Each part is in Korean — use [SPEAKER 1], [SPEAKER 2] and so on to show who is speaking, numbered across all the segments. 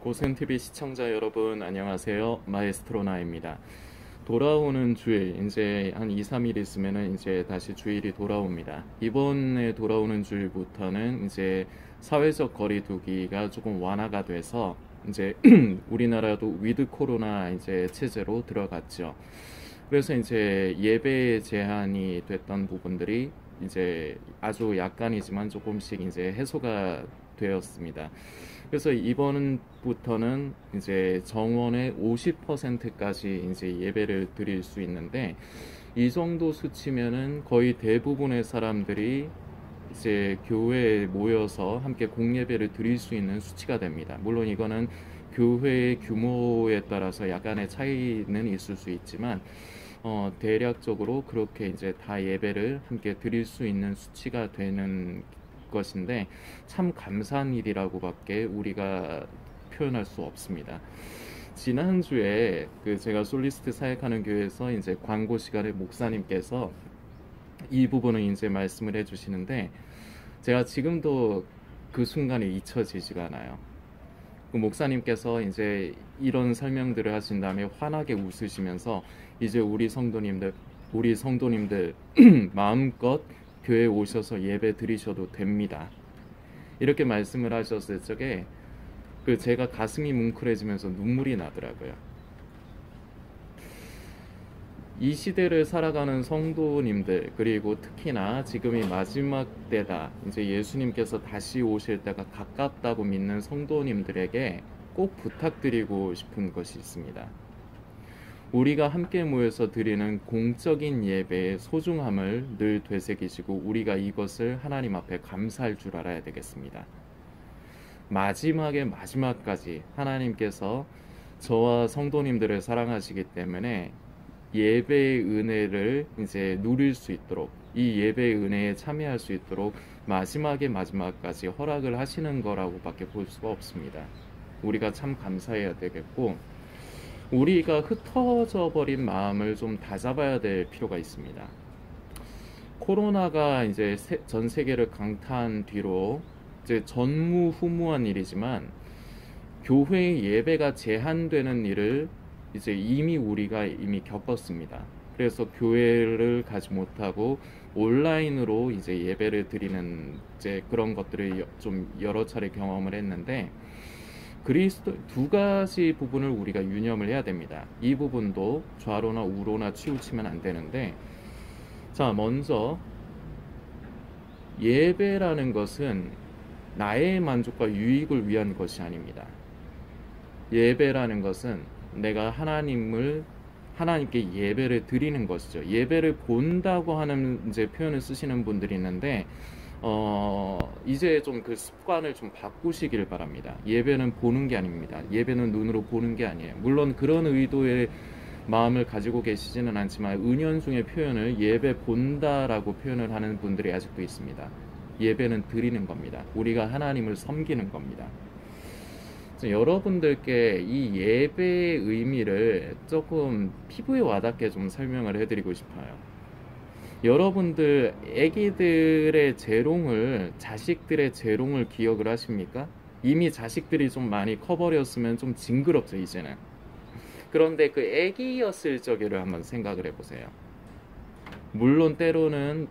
[SPEAKER 1] 고센TV 시청자 여러분 안녕하세요. 마에스트로나입니다. 돌아오는 주일 이제 한 2, 3일 있으면은 이제 다시 주일이 돌아옵니다. 이번에 돌아오는 주일부터는 이제 사회적 거리두기가 조금 완화가 돼서 이제 우리나라도 위드 코로나 이제 체제로 들어갔죠. 그래서 이제 예배 제한이 됐던 부분들이 이제 아주 약간이지만 조금씩 이제 해소가 되었습니다. 그래서 이번부터는 이제 정원의 50%까지 이제 예배를 드릴 수 있는데, 이 정도 수치면은 거의 대부분의 사람들이 이제 교회에 모여서 함께 공예배를 드릴 수 있는 수치가 됩니다. 물론 이거는 교회의 규모에 따라서 약간의 차이는 있을 수 있지만, 대략적으로 그렇게 이제 다 예배를 함께 드릴 수 있는 수치가 되는 것인데, 참 감사한 일이라고밖에 우리가 표현할 수 없습니다. 지난주에 제가 솔리스트 사역하는 교회에서 이제 광고 시간에 목사님께서 이 부분을 이제 말씀을 해주시는데, 제가 지금도 그 순간이 잊혀지지가 않아요. 그 목사님께서 이제 이런 설명들을 하신 다음에 환하게 웃으시면서, 이제 우리 성도님들 마음껏 교회에 오셔서 예배 드리셔도 됩니다, 이렇게 말씀을 하셨을 적에 제가 가슴이 뭉클해지면서 눈물이 나더라고요. 이 시대를 살아가는 성도님들, 그리고 특히나 지금이 마지막 때다, 이제 예수님께서 다시 오실 때가 가깝다고 믿는 성도님들에게 꼭 부탁드리고 싶은 것이 있습니다. 우리가 함께 모여서 드리는 공적인 예배의 소중함을 늘 되새기시고, 우리가 이것을 하나님 앞에 감사할 줄 알아야 되겠습니다. 마지막에 마지막까지 하나님께서 저와 성도님들을 사랑하시기 때문에 예배의 은혜를 이제 누릴 수 있도록, 이 예배의 은혜에 참여할 수 있도록 마지막에 마지막까지 허락을 하시는 거라고밖에 볼 수가 없습니다. 우리가 참 감사해야 되겠고, 우리가 흩어져 버린 마음을 좀 다잡아야 될 필요가 있습니다. 코로나가 이제 전 세계를 강타한 뒤로 이제 전무후무한 일이지만, 교회의 예배가 제한되는 일을 이제 우리가 이미 겪었습니다. 그래서 교회를 가지 못하고 온라인으로 이제 예배를 드리는 이제 그런 것들을 좀 여러 차례 경험을 했는데, 그리스도 두 가지 부분을 우리가 유념을 해야 됩니다. 이 부분도 좌로나 우로나 치우치면 안 되는데, 자, 먼저 예배라는 것은 나의 만족과 유익을 위한 것이 아닙니다. 예배라는 것은 내가 하나님께 예배를 드리는 것이죠. 예배를 본다고 하는 이제 표현을 쓰시는 분들이 있는데, 이제 좀 그 습관을 좀 바꾸시길 바랍니다. 예배는 보는 게 아닙니다. 예배는 눈으로 보는 게 아니에요. 물론 그런 의도의 마음을 가지고 계시지는 않지만, 은연중의 표현을 예배 본다라고 표현을 하는 분들이 아직도 있습니다. 예배는 드리는 겁니다. 우리가 하나님을 섬기는 겁니다. 여러분들께 이 예배의 의미를 조금 피부에 와닿게 좀 설명을 해드리고 싶어요. 여러분들 아기들의 재롱을, 자식들의 재롱을 기억을 하십니까? 이미 자식들이 좀 많이 커버렸으면 좀 징그럽죠, 이제는. 그런데 그 아기였을 적을 한번 생각을 해보세요. 물론 때로는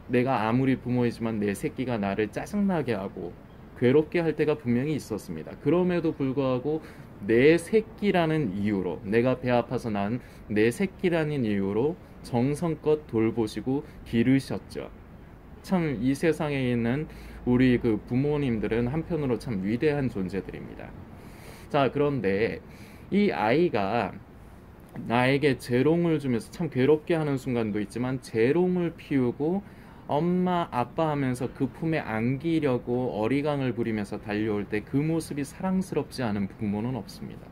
[SPEAKER 1] 내가 아무리 부모이지만 내 새끼가 나를 짜증나게 하고 괴롭게 할 때가 분명히 있었습니다. 그럼에도 불구하고 내 새끼라는 이유로, 내가 배 아파서 난 내 새끼라는 이유로 정성껏 돌보시고 기르셨죠. 참 이 세상에 있는 우리 그 부모님들은 한편으로 참 위대한 존재들입니다. 자, 그런데 이 아이가 나에게 재롱을 주면서 참 괴롭게 하는 순간도 있지만, 재롱을 피우고 엄마 아빠 하면서 그 품에 안기려고 어리광을 부리면서 달려올 때 그 모습이 사랑스럽지 않은 부모는 없습니다.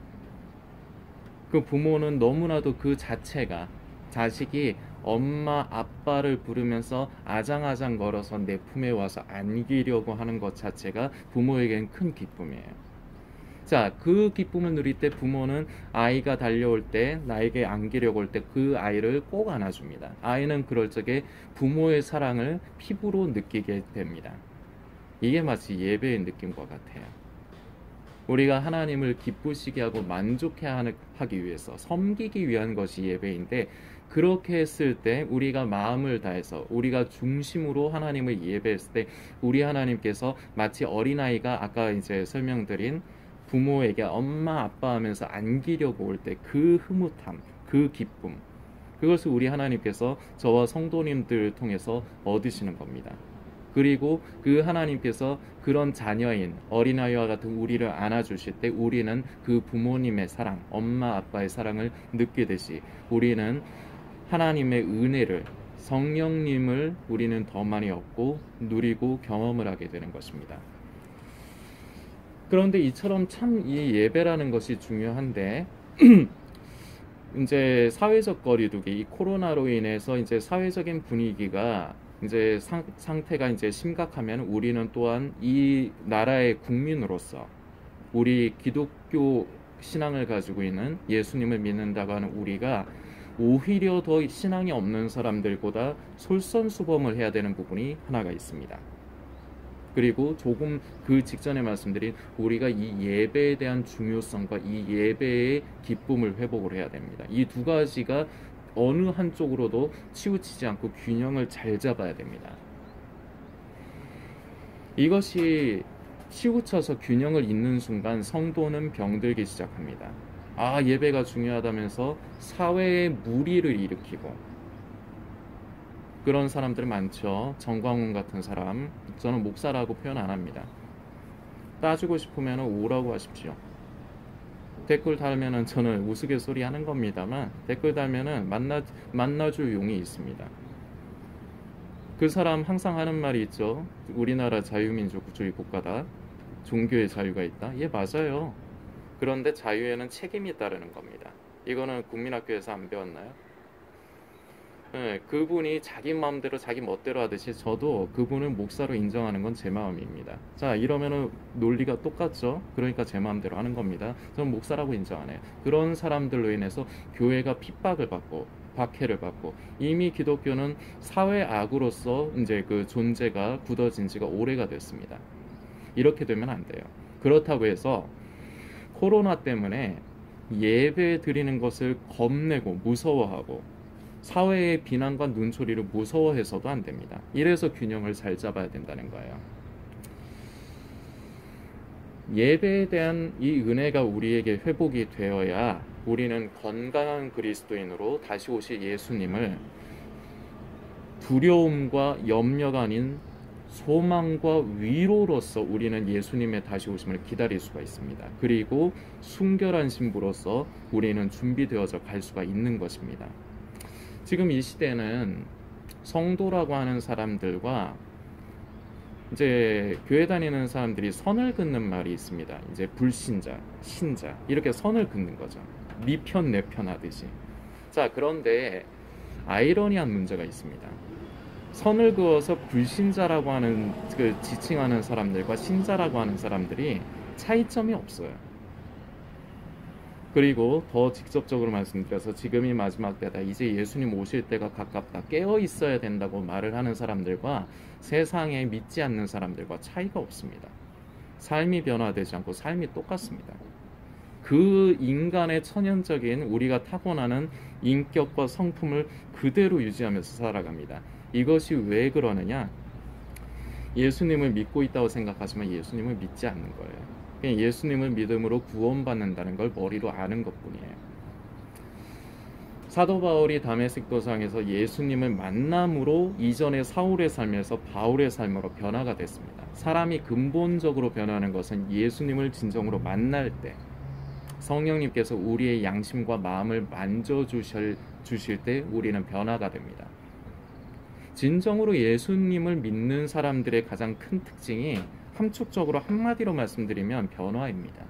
[SPEAKER 1] 그 부모는 너무나도 그 자체가, 자식이 엄마 아빠를 부르면서 아장아장 걸어서 내 품에 와서 안기려고 하는 것 자체가 부모에겐 큰 기쁨이에요. 자, 그 기쁨을 누릴 때 부모는 아이가 달려올 때, 나에게 안기려고 올 때 그 아이를 꼭 안아줍니다. 아이는 그럴 적에 부모의 사랑을 피부로 느끼게 됩니다. 이게 마치 예배의 느낌과 같아요. 우리가 하나님을 기쁘시게 하고 만족해 하기 위해서 섬기기 위한 것이 예배인데, 그렇게 했을 때 우리가 마음을 다해서 우리가 중심으로 하나님을 예배했을 때 우리 하나님께서 마치 어린아이가 아까 이제 설명드린 부모에게 엄마 아빠 하면서 안기려고 올 때 그 흐뭇함, 그 기쁨, 그것을 우리 하나님께서 저와 성도님들을 통해서 얻으시는 겁니다. 그리고 그 하나님께서 그런 자녀인 어린아이와 같은 우리를 안아주실 때 우리는 그 부모님의 사랑, 엄마 아빠의 사랑을 느끼듯이 우리는 하나님의 은혜를, 성령님을 우리는 더 많이 얻고 누리고 경험을 하게 되는 것입니다. 그런데 이처럼 참 이 예배라는 것이 중요한데 이제 사회적 거리두기, 이 코로나로 인해서 이제 사회적인 분위기가 이제 상태가 이제 심각하면 우리는 또한 이 나라의 국민으로서 우리 기독교 신앙을 가지고 있는 예수님을 믿는다고 하는 우리가 오히려 더 신앙이 없는 사람들보다 솔선수범을 해야 되는 부분이 하나가 있습니다. 그리고 조금 그 직전에 말씀드린 우리가 이 예배에 대한 중요성과 이 예배의 기쁨을 회복을 해야 됩니다. 이 두 가지가 어느 한쪽으로도 치우치지 않고 균형을 잘 잡아야 됩니다. 이것이 치우쳐서 균형을 잇는 순간 성도는 병들기 시작합니다. 예배가 중요하다면서 사회에 무리를 일으키고, 그런 사람들 많죠. 정광훈 같은 사람, 저는 목사라고 표현 안 합니다. 따지고 싶으면 오라고 하십시오. 댓글 달면은 저는 우스갯소리 하는 겁니다만, 댓글 달면은 만나줄 용이 있습니다. 그 사람 항상 하는 말이 있죠. 우리나라 자유민주주의 국가다, 종교의 자유가 있다. 예, 맞아요. 그런데 자유에는 책임이 따르는 겁니다. 이거는 국민학교에서 안 배웠나요? 네, 그분이 자기 마음대로 자기 멋대로 하듯이 저도 그분을 목사로 인정하는 건 제 마음입니다. 자, 이러면은 논리가 똑같죠. 그러니까 제 마음대로 하는 겁니다. 저는 목사라고 인정 안 해요. 그런 사람들로 인해서 교회가 핍박을 받고 박해를 받고, 이미 기독교는 사회 악으로서 이제 그 존재가 굳어진 지가 오래가 됐습니다. 이렇게 되면 안 돼요. 그렇다고 해서 코로나 때문에 예배 드리는 것을 겁내고 무서워하고 사회의 비난과 눈초리를 무서워해서도 안 됩니다. 이래서 균형을 잘 잡아야 된다는 거예요. 예배에 대한 이 은혜가 우리에게 회복이 되어야 우리는 건강한 그리스도인으로 다시 오실 예수님을 두려움과 염려가 아닌 소망과 위로로서 우리는 예수님의 다시 오심을 기다릴 수가 있습니다. 그리고 순결한 신부로서 우리는 준비되어져 갈 수가 있는 것입니다. 지금 이 시대는 성도라고 하는 사람들과 이제 교회 다니는 사람들이 선을 긋는 말이 있습니다. 이제 불신자, 신자 이렇게 선을 긋는 거죠. 네 편 내 편 하듯이. 자, 그런데 아이러니한 문제가 있습니다. 선을 그어서 불신자라고 하는 그 지칭하는 사람들과 신자라고 하는 사람들이 차이점이 없어요. 그리고 더 직접적으로 말씀드려서 지금이 마지막 때다, 이제 예수님 오실 때가 가깝다, 깨어 있어야 된다고 말을 하는 사람들과 세상에 믿지 않는 사람들과 차이가 없습니다. 삶이 변화되지 않고 삶이 똑같습니다. 그 인간의 천연적인 우리가 타고나는 인격과 성품을 그대로 유지하면서 살아갑니다. 이것이 왜 그러느냐? 예수님을 믿고 있다고 생각하지만 예수님을 믿지 않는 거예요. 예수님을 믿음으로 구원받는다는 걸 머리로 아는 것뿐이에요. 사도 바울이 다메섹 도상에서 예수님을 만남으로 이전의 사울의 삶에서 바울의 삶으로 변화가 됐습니다. 사람이 근본적으로 변하는 것은 예수님을 진정으로 만날 때, 성령님께서 우리의 양심과 마음을 만져주실 때 우리는 변화가 됩니다. 진정으로 예수님을 믿는 사람들의 가장 큰 특징이 함축적으로 한마디로 말씀드리면 변화입니다.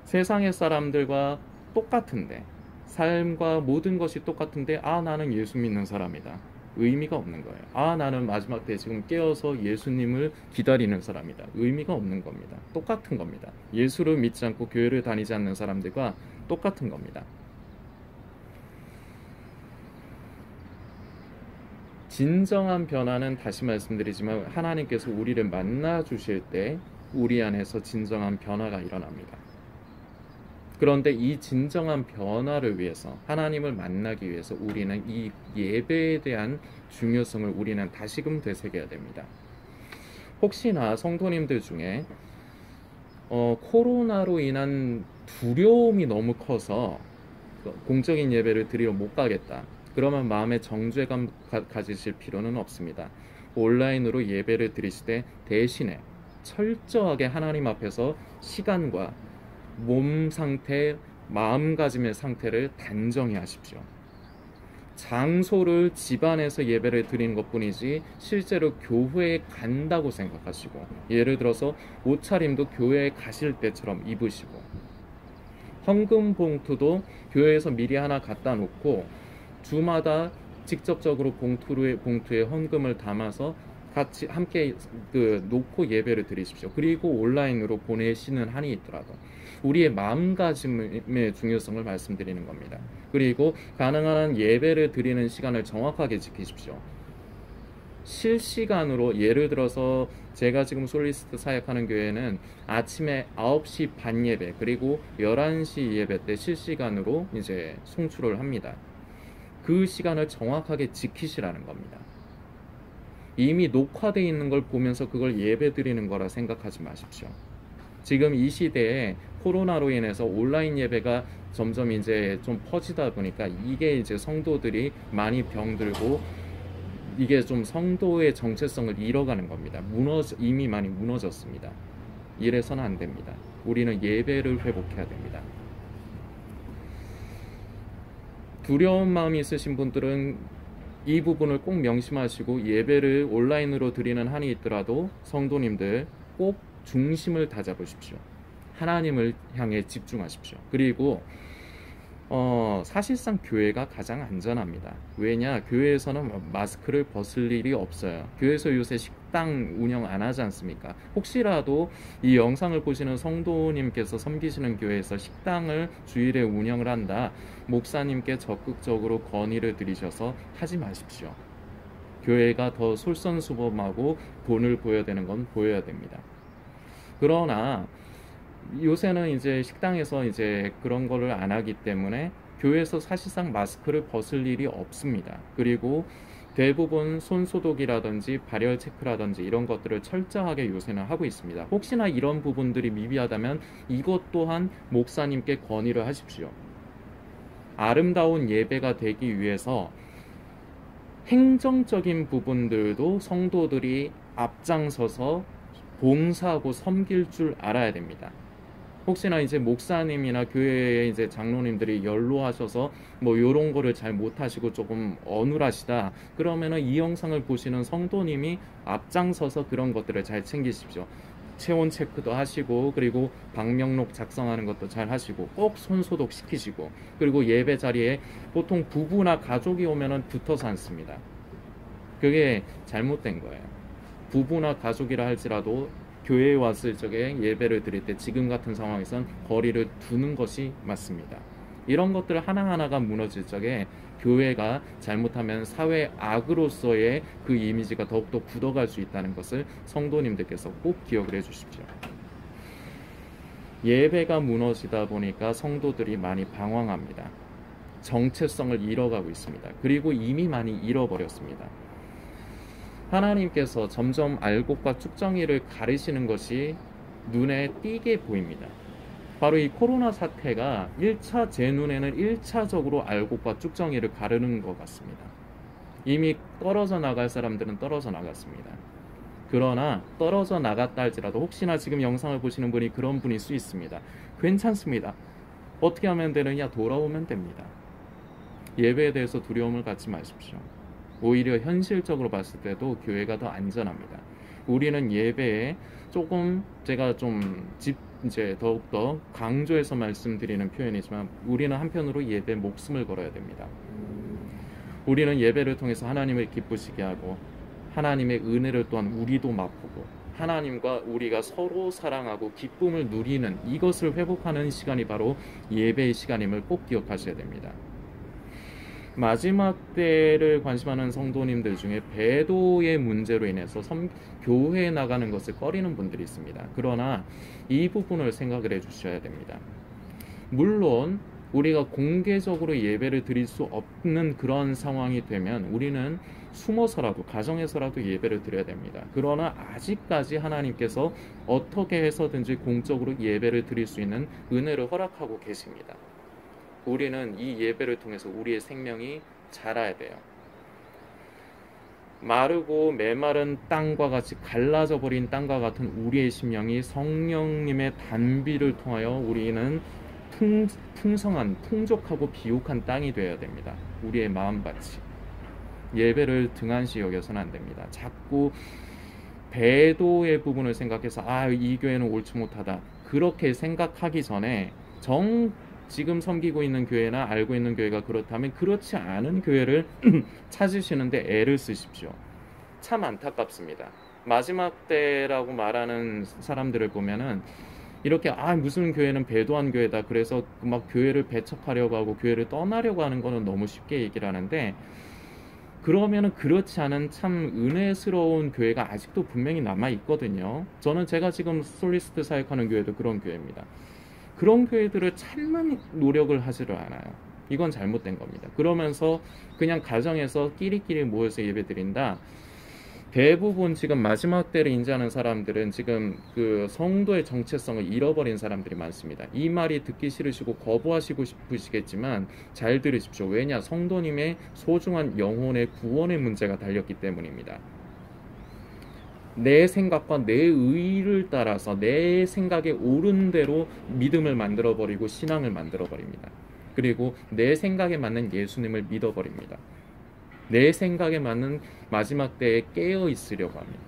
[SPEAKER 1] 세상의 사람들과 똑같은데, 삶과 모든 것이 똑같은데 나는 예수 믿는 사람이다, 의미가 없는 거예요. 나는 마지막 때 지금 깨어서 예수님을 기다리는 사람이다, 의미가 없는 겁니다. 똑같은 겁니다. 예수를 믿지 않고 교회를 다니지 않는 사람들과 똑같은 겁니다. 진정한 변화는 다시 말씀드리지만 하나님께서 우리를 만나 주실 때 우리 안에서 진정한 변화가 일어납니다. 그런데 이 진정한 변화를 위해서, 하나님을 만나기 위해서 우리는 이 예배에 대한 중요성을 우리는 다시금 되새겨야 됩니다. 혹시나 성도님들 중에 코로나로 인한 두려움이 너무 커서 공적인 예배를 드리러 못 가겠다, 그러면 마음에 정죄감 가지실 필요는 없습니다. 온라인으로 예배를 드리시되 대신에 철저하게 하나님 앞에서 시간과 몸 상태, 마음가짐의 상태를 단정히 하십시오. 장소를 집안에서 예배를 드리는 것뿐이지 실제로 교회에 간다고 생각하시고, 예를 들어서 옷차림도 교회에 가실 때처럼 입으시고, 헌금 봉투도 교회에서 미리 하나 갖다 놓고 주마다 직접적으로 봉투에 헌금을 담아서 같이 함께 놓고 예배를 드리십시오. 그리고 온라인으로 보내시는 한이 있더라도 우리의 마음가짐의 중요성을 말씀드리는 겁니다. 그리고 가능한 한 예배를 드리는 시간을 정확하게 지키십시오. 실시간으로, 예를 들어서 제가 지금 솔리스트 사역하는 교회는 아침에 9시 반 예배 그리고 11시 예배 때 실시간으로 이제 송출을 합니다. 그 시간을 정확하게 지키시라는 겁니다. 이미 녹화되어 있는 걸 보면서 그걸 예배 드리는 거라 생각하지 마십시오. 지금 이 시대에 코로나로 인해서 온라인 예배가 점점 이제 좀 퍼지다 보니까 이게 이제 성도들이 많이 병들고 이게 좀 성도의 정체성을 잃어가는 겁니다. 이미 많이 무너졌습니다. 이래서는 안 됩니다. 우리는 예배를 회복해야 됩니다. 두려운 마음이 있으신 분들은 이 부분을 꼭 명심하시고, 예배를 온라인으로 드리는 한이 있더라도 성도님들 꼭 중심을 다잡으십시오. 하나님을 향해 집중하십시오. 그리고 사실상 교회가 가장 안전합니다. 왜냐? 교회에서는 마스크를 벗을 일이 없어요. 교회에서 요새 식당 운영 안 하지 않습니까? 혹시라도 이 영상을 보시는 성도님께서 섬기시는 교회에서 식당을 주일에 운영을 한다, 목사님께 적극적으로 건의를 드리셔서 하지 마십시오. 교회가 더 솔선수범하고 본을 보여야 되는 건 보여야 됩니다. 그러나 요새는 이제 식당에서 이제 그런 거를 안 하기 때문에 교회에서 사실상 마스크를 벗을 일이 없습니다. 그리고 대부분 손소독이라든지 발열 체크라든지 이런 것들을 철저하게 요새는 하고 있습니다. 혹시나 이런 부분들이 미비하다면 이것 또한 목사님께 건의를 하십시오. 아름다운 예배가 되기 위해서 행정적인 부분들도 성도들이 앞장서서 봉사하고 섬길 줄 알아야 됩니다. 혹시나 이제 목사님이나 교회의 이제 장로님들이 연로하셔서 뭐 요런 거를 잘 못하시고 조금 어눌하시다, 그러면은 이 영상을 보시는 성도님이 앞장서서 그런 것들을 잘 챙기십시오. 체온 체크도 하시고, 그리고 방명록 작성하는 것도 잘 하시고, 꼭 손소독 시키시고, 그리고 예배 자리에 보통 부부나 가족이 오면은 붙어서 앉습니다. 그게 잘못된 거예요. 부부나 가족이라 할지라도 교회에 왔을 적에 예배를 드릴 때 지금 같은 상황에선 거리를 두는 것이 맞습니다. 이런 것들 하나하나가 무너질 적에 교회가 잘못하면 사회 악으로서의 그 이미지가 더욱더 굳어갈 수 있다는 것을 성도님들께서 꼭 기억을 해 주십시오. 예배가 무너지다 보니까 성도들이 많이 방황합니다. 정체성을 잃어가고 있습니다. 그리고 이미 많이 잃어버렸습니다. 하나님께서 점점 알곡과 쭉정이를 가르시는 것이 눈에 띄게 보입니다. 바로 이 코로나 사태가 제 눈에는 1차적으로 알곡과 쭉정이를 가르는 것 같습니다. 이미 떨어져 나갈 사람들은 떨어져 나갔습니다. 그러나 떨어져 나갔다 할지라도 혹시나 지금 영상을 보시는 분이 그런 분일 수 있습니다. 괜찮습니다. 어떻게 하면 되느냐? 돌아오면 됩니다. 예배에 대해서 두려움을 갖지 마십시오. 오히려 현실적으로 봤을 때도 교회가 더 안전합니다. 우리는 예배에 조금, 제가 좀 이제 더욱더 강조해서 말씀드리는 표현이지만, 우리는 한편으로 예배에 목숨을 걸어야 됩니다. 우리는 예배를 통해서 하나님을 기쁘시게 하고 하나님의 은혜를 또한 우리도 맛보고 하나님과 우리가 서로 사랑하고 기쁨을 누리는, 이것을 회복하는 시간이 바로 예배의 시간임을 꼭 기억하셔야 됩니다. 마지막 때를 관심하는 성도님들 중에 배도의 문제로 인해서 교회에 나가는 것을 꺼리는 분들이 있습니다. 그러나 이 부분을 생각을 해 주셔야 됩니다. 물론 우리가 공개적으로 예배를 드릴 수 없는 그런 상황이 되면 우리는 숨어서라도 가정에서라도 예배를 드려야 됩니다. 그러나 아직까지 하나님께서 어떻게 해서든지 공적으로 예배를 드릴 수 있는 은혜를 허락하고 계십니다. 우리는 이 예배를 통해서 우리의 생명이 자라야 돼요. 마르고 메마른 땅과 같이 갈라져 버린 땅과 같은 우리의 심령이 성령님의 단비를 통하여 우리는 풍성한 풍족하고 비옥한 땅이 되어야 됩니다. 우리의 마음밭이. 예배를 등한시 여겨서는 안 됩니다. 자꾸 배도의 부분을 생각해서 이 교회는 옳지 못하다 그렇게 생각하기 전에 지금 섬기고 있는 교회나 알고 있는 교회가 그렇다면 그렇지 않은 교회를 찾으시는데 애를 쓰십시오. 참 안타깝습니다. 마지막 때라고 말하는 사람들을 보면은 이렇게 무슨 교회는 배도한 교회다 그래서 막 교회를 배척하려고 하고 교회를 떠나려고 하는 거는 너무 쉽게 얘기를 하는데, 그러면은 그렇지 않은 참 은혜스러운 교회가 아직도 분명히 남아 있거든요. 제가 지금 솔리스트 사역하는 교회도 그런 교회입니다. 그런 교회들을 찾는 노력을 하지를 않아요. 이건 잘못된 겁니다. 그러면서 그냥 가정에서 끼리끼리 모여서 예배드린다. 대부분 지금 마지막 때를 인지하는 사람들은 지금 그 성도의 정체성을 잃어버린 사람들이 많습니다. 이 말이 듣기 싫으시고 거부하시고 싶으시겠지만 잘 들으십시오. 왜냐? 성도님의 소중한 영혼의 구원의 문제가 달렸기 때문입니다. 내 생각과 내 의를 따라서 내 생각에 옳은 대로 믿음을 만들어버리고 신앙을 만들어버립니다. 그리고 내 생각에 맞는 예수님을 믿어버립니다. 내 생각에 맞는 마지막 때에 깨어 있으려고 합니다.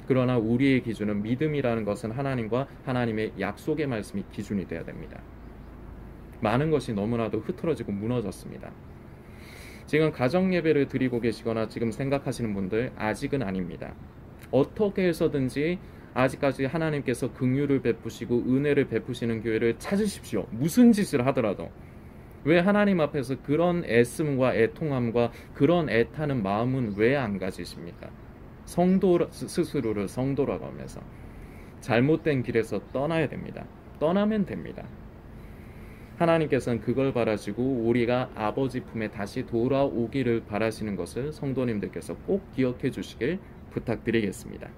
[SPEAKER 1] 그러나 우리의 기준은 믿음이라는 것은 하나님과 하나님의 약속의 말씀이 기준이 되어야 됩니다. 많은 것이 너무나도 흐트러지고 무너졌습니다. 지금 가정 예배를 드리고 계시거나 지금 생각하시는 분들 아직은 아닙니다. 어떻게 해서든지 아직까지 하나님께서 긍휼을 베푸시고 은혜를 베푸시는 교회를 찾으십시오. 무슨 짓을 하더라도. 왜 하나님 앞에서 그런 애씀과 애통함과 그런 애타는 마음은 왜 안 가지십니까? 스스로를 성도라고 하면서 잘못된 길에서 떠나야 됩니다. 떠나면 됩니다. 하나님께서는 그걸 바라시고 우리가 아버지 품에 다시 돌아오기를 바라시는 것을 성도님들께서 꼭 기억해 주시길 부탁드리겠습니다.